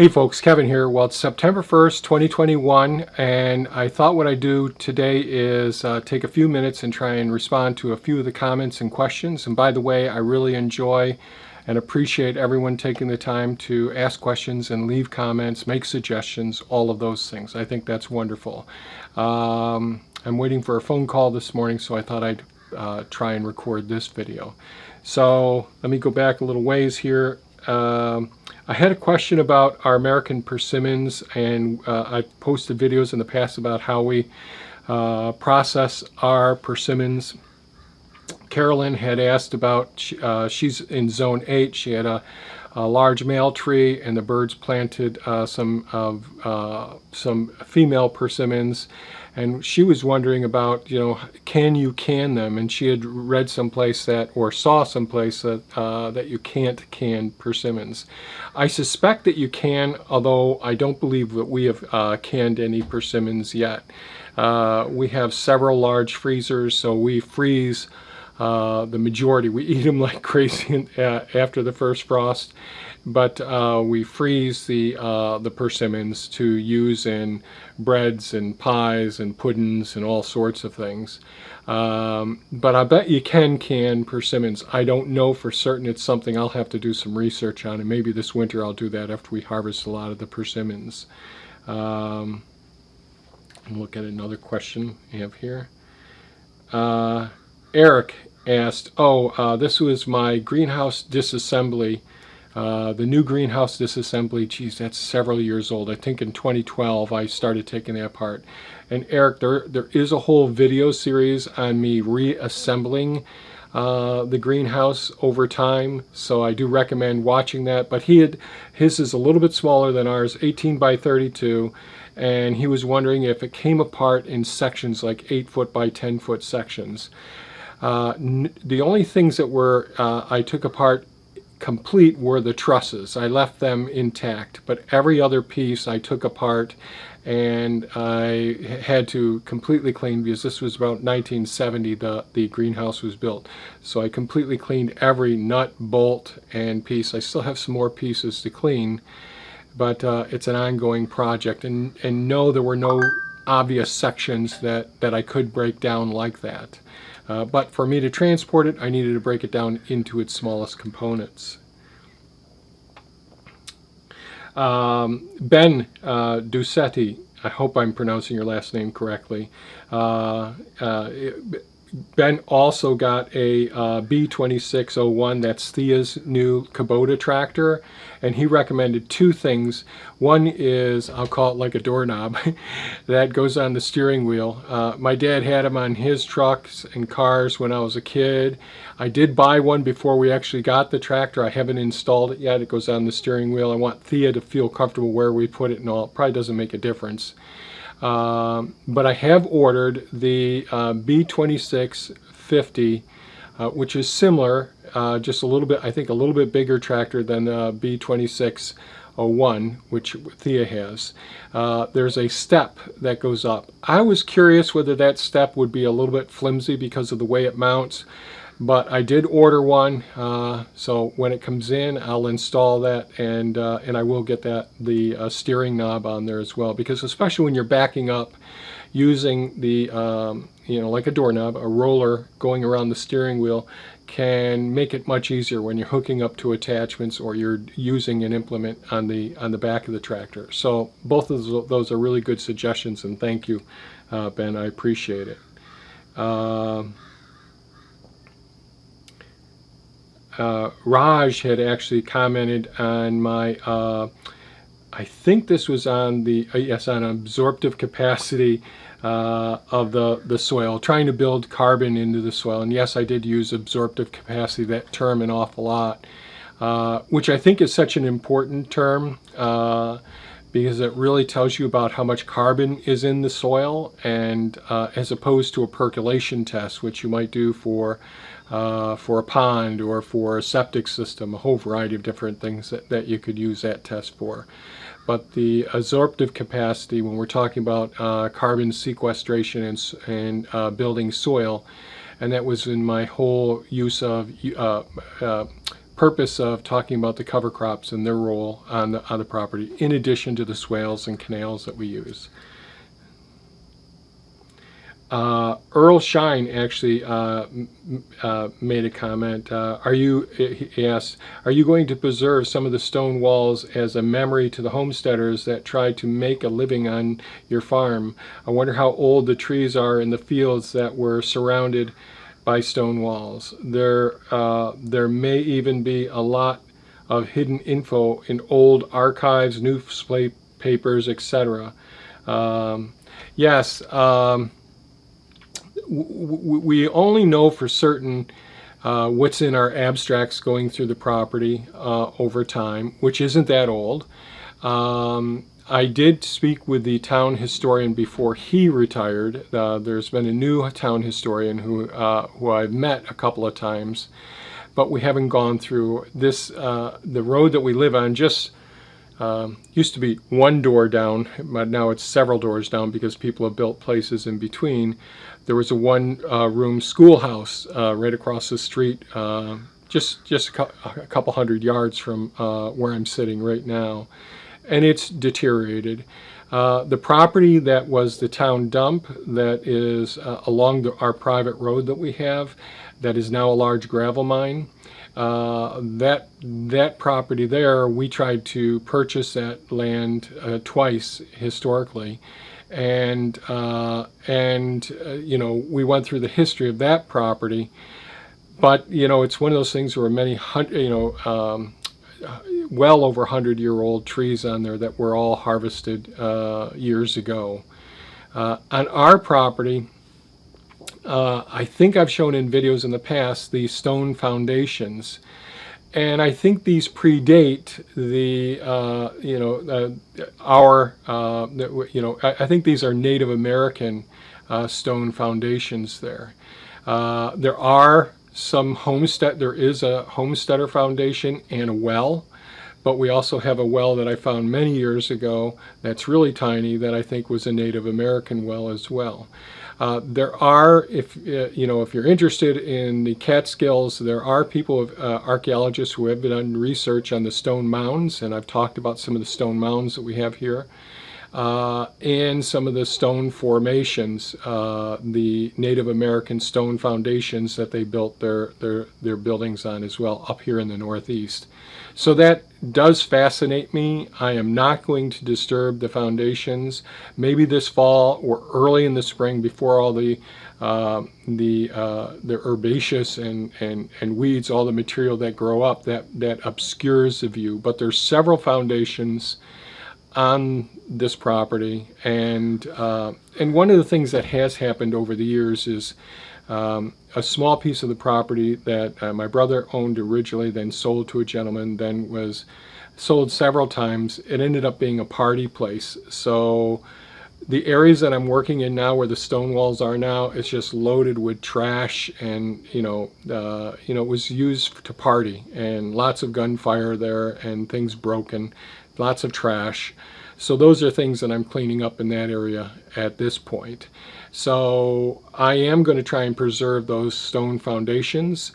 Hey folks, Kevin here. Well, it's September 1st, 2021, and I thought what I'd do today is take a few minutes and try and respond to a few of the comments and questions. And by the way, I really enjoy and appreciate everyone taking the time to ask questions and leave comments, make suggestions, all of those things. I think that's wonderful. I'm waiting for a phone call this morning, so I thought I'd try and record this video. So let me go back a little ways here. I had a question about our American persimmons, and I've posted videos in the past about how we process our persimmons. Carolyn had asked about, she's in zone 8, she had a large male tree and the birds planted some female persimmons, and she was wondering about, can you can them? And she had read someplace that, or saw someplace that that you can't can persimmons. I suspect that you can, although I don't believe that we have canned any persimmons yet. We have several large freezers, so we freeze the majority. We eat them like crazy after the first frost, but we freeze the persimmons to use in breads and pies and puddings and all sorts of things. But I bet you can persimmons. I don't know for certain. It's something I'll have to do some research on, and maybe this winter I'll do that after we harvest a lot of the persimmons. Look at another question we have here. Eric asked, this was my greenhouse disassembly, the new greenhouse disassembly. Geez, that's several years old. I think in 2012 I started taking that apart. And Eric, there is a whole video series on me reassembling the greenhouse over time, so I do recommend watching that. But his is a little bit smaller than ours, 18 by 32, and he was wondering if it came apart in sections, like 8-foot by 10-foot sections. The only things that were I took apart complete were the trusses. I left them intact, but every other piece I took apart, and I had to completely clean, because this was about 1970 the greenhouse was built. So I completely cleaned every nut, bolt, and piece. I still have some more pieces to clean, but it's an ongoing project. And no, there were no obvious sections that I could break down like that. But for me to transport it, I needed to break it down into its smallest components. Ben Ducetti, I hope I'm pronouncing your last name correctly. Ben also got a B2601, that's Thea's new Kubota tractor, and he recommended two things. One is, I'll call it like a doorknob, that goes on the steering wheel. My dad had them on his trucks and cars when I was a kid. I did buy one before we actually got the tractor. I haven't installed it yet. It goes on the steering wheel. I want Thea to feel comfortable where we put it and all. It probably doesn't make a difference. But I have ordered the B2650, which is similar, just a little bit, I think a little bit bigger tractor than the B2601, which Thea has. There's a step that goes up. I was curious whether that step would be a little bit flimsy because of the way it mounts, but I did order one, so when it comes in, I'll install that, and I will get the steering knob on there as well, because especially when you're backing up, using the like a doorknob, a roller going around the steering wheel can make it much easier when you're hooking up to attachments or you're using an implement on the back of the tractor. So both of those are really good suggestions, and thank you, Ben. I appreciate it. Raj had actually commented on my, I think this was on the, yes, on absorptive capacity of the soil, trying to build carbon into the soil. And yes, I did use absorptive capacity, that term, an awful lot, which I think is such an important term, because it really tells you about how much carbon is in the soil, and as opposed to a percolation test, which you might do for a pond or for a septic system, a whole variety of different things that you could use that test for. But the absorptive capacity, when we're talking about carbon sequestration and building soil, and that was in my whole use of purpose of talking about the cover crops and their role on the property, in addition to the swales and canals that we use. Earl Shine actually made a comment. He asked, are you going to preserve some of the stone walls as a memory to the homesteaders that tried to make a living on your farm? I wonder how old the trees are in the fields that were surrounded by stone walls. There may even be a lot of hidden info in old archives, newspapers, etc. Yes. We only know for certain what's in our abstracts going through the property over time, which isn't that old. I did speak with the town historian before he retired. There's been a new town historian who I've met a couple of times, but we haven't gone through this. The road that we live on just used to be one door down, but now it's several doors down because people have built places in between. There was a one-room schoolhouse right across the street, just a couple hundred yards from where I'm sitting right now, and it's deteriorated. The property that was the town dump that is along our private road that we have, that is now a large gravel mine, that property there, we tried to purchase that land twice historically, and you know, we went through the history of that property, but you know, it's one of those things where many well over 100-year-old trees on there that were all harvested years ago. On our property, I think I've shown in videos in the past the stone foundations, and I think these predate the I think these are Native American stone foundations there. There is a homesteader foundation and a well, but we also have a well that I found many years ago that's really tiny that I think was a Native American well as well. There are, if you're interested in the Catskills, there are people, archaeologists who have done research on the stone mounds, and I've talked about some of the stone mounds that we have here, and some of the stone formations, the Native American stone foundations that they built their buildings on as well, up here in the Northeast. So that does fascinate me. I am not going to disturb the foundations. Maybe this fall or early in the spring, before all the herbaceous and weeds, all the material that grow up, that obscures the view. But there's several foundations on this property, and one of the things that has happened over the years is a small piece of the property that my brother owned originally, then sold to a gentleman, then was sold several times. It ended up being a party place. So the areas that I'm working in now, where the stone walls are now, it's just loaded with trash, and it was used to party, and lots of gunfire there, and things broken, lots of trash. So those are things that I'm cleaning up in that area at this point. So I am going to try and preserve those stone foundations,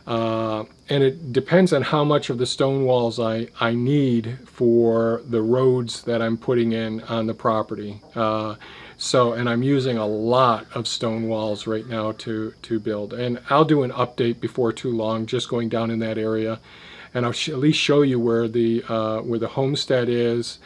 and it depends on how much of the stone walls I need for the roads that I'm putting in on the property. And I'm using a lot of stone walls right now to build, and I'll do an update before too long, just going down in that area, and I'll at least show you where the homestead is,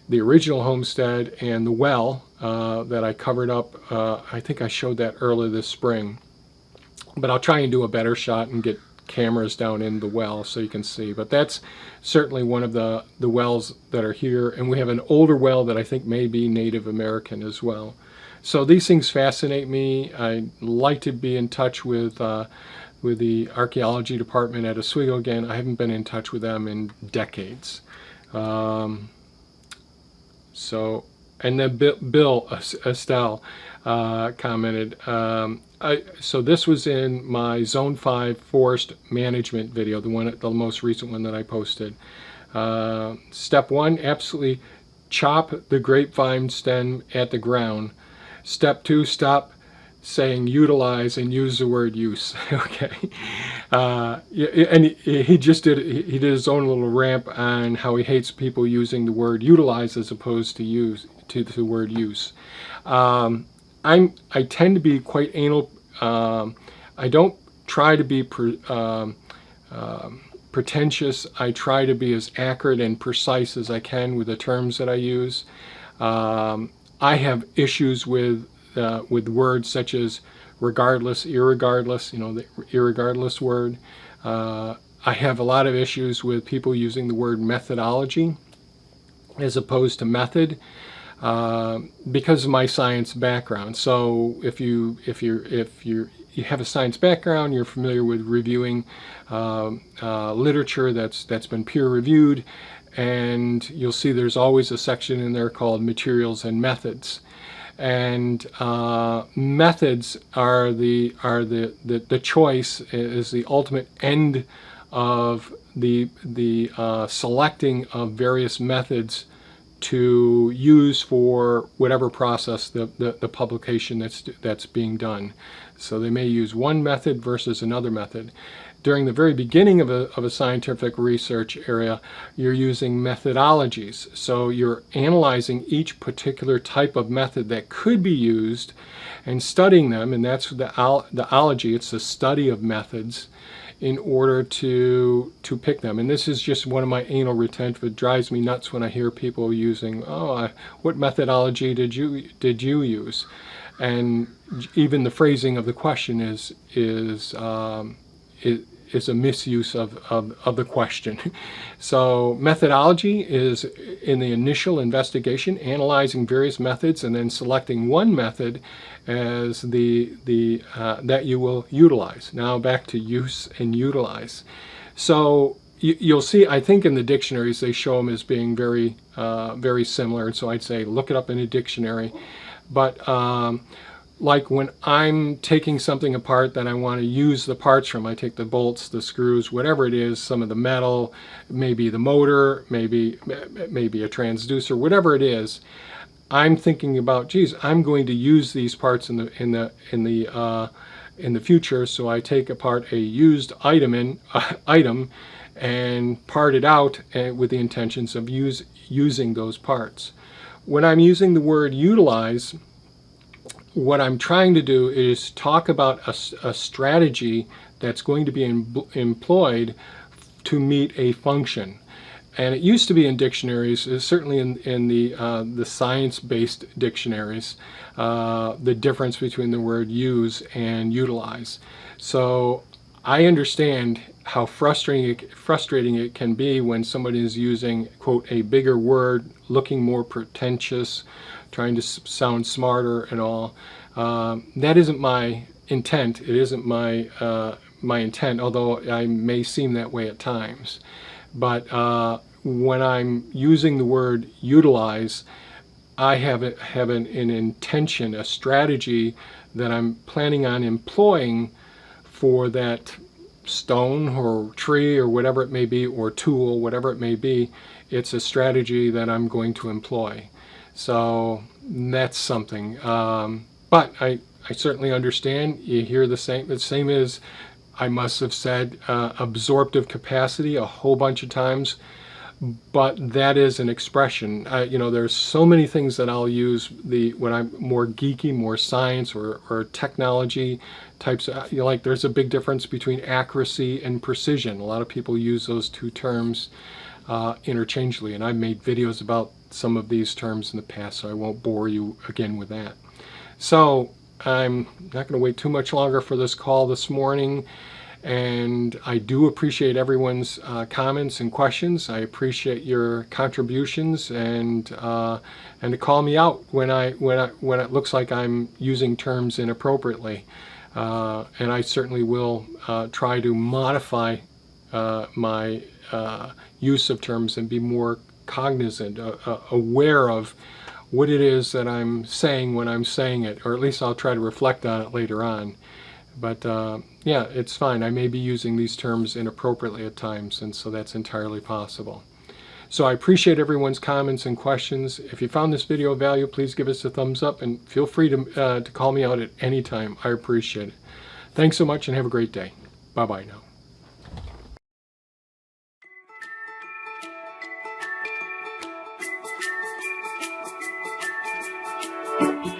the original homestead, and the well that I covered up. I think I showed that earlier this spring, but I'll try and do a better shot and get cameras down in the well so you can see. But that's certainly one of the wells that are here, and we have an older well that I think may be Native American as well. So these things fascinate me. I like to be in touch with the archaeology department at Oswego again. I haven't been in touch with them in decades. And then Bill Estelle commented, so this was in my Zone 5 forest management video, the most recent one that I posted. Step 1, absolutely chop the grapevine stem at the ground. Step 2, stop saying utilize and use the word use. Okay, and he just he did his own little rant on how he hates people using the word utilize as opposed to the word use. I tend to be quite anal. I don't try to be pretentious. I try to be as accurate and precise as I can with the terms that I use. I have issues with words such as regardless, irregardless. The irregardless word. I have a lot of issues with people using the word methodology as opposed to method. Because of my science background. So if you have a science background, you're familiar with reviewing literature that's been peer reviewed, and you'll see there's always a section in there called materials and methods. And methods are the choice, is the ultimate end of the selecting of various methods to use for whatever process the publication that's being done. So they may use one method versus another method. During the very beginning of a scientific research area, you're using methodologies. So you're analyzing each particular type of method that could be used and studying them, and that's the ology. It's the study of methods in order to pick them. And this is just one of my anal retentive. It drives me nuts when I hear people using, what methodology did you use? And even the phrasing of the question is a misuse of the question. So methodology is in the initial investigation, analyzing various methods and then selecting one method as that you will utilize. Now back to use and utilize. So you'll see, I think in the dictionaries they show them as being very very similar, and so I'd say look it up in a dictionary. But like when I'm taking something apart that I want to use the parts from, I take the bolts, the screws, whatever it is, some of the metal, maybe the motor, maybe a transducer, whatever it is, I'm thinking about, geez, I'm going to use these parts in the future, so I take apart a used item and part it out with the intentions of using those parts. When I'm using the word utilize, what I'm trying to do is talk about a strategy that's going to be employed to meet a function. And it used to be in dictionaries, certainly in the science-based dictionaries, the difference between the word use and utilize. So I understand how frustrating it can be when somebody is using, quote, a bigger word, looking more pretentious, trying to sound smarter and all. That isn't my intent. It isn't my intent, although I may seem that way at times. But when I'm using the word utilize, I have an intention, a strategy that I'm planning on employing for that stone or tree or whatever it may be, or tool, whatever it may be. It's a strategy that I'm going to employ. So that's something. But I certainly understand. You hear the same as I must have said absorptive capacity a whole bunch of times. But that is an expression. There's so many things that I'll use when I'm more geeky, more science or technology types. Like there's a big difference between accuracy and precision. A lot of people use those two terms interchangeably, and I've made videos about some of these terms in the past, so I won't bore you again with that. So I'm not going to wait too much longer for this call this morning. And I do appreciate everyone's comments and questions. I appreciate your contributions and to call me out when it looks like I'm using terms inappropriately. And I certainly will try to modify my use of terms and be more cognizant, aware of what it is that I'm saying when I'm saying it, or at least I'll try to reflect on it later on. But yeah, it's fine. I may be using these terms inappropriately at times, and so that's entirely possible. So I appreciate everyone's comments and questions. If you found this video of value, please give us a thumbs up and feel free to call me out at any time. I appreciate it. Thanks so much and have a great day. Bye-bye now.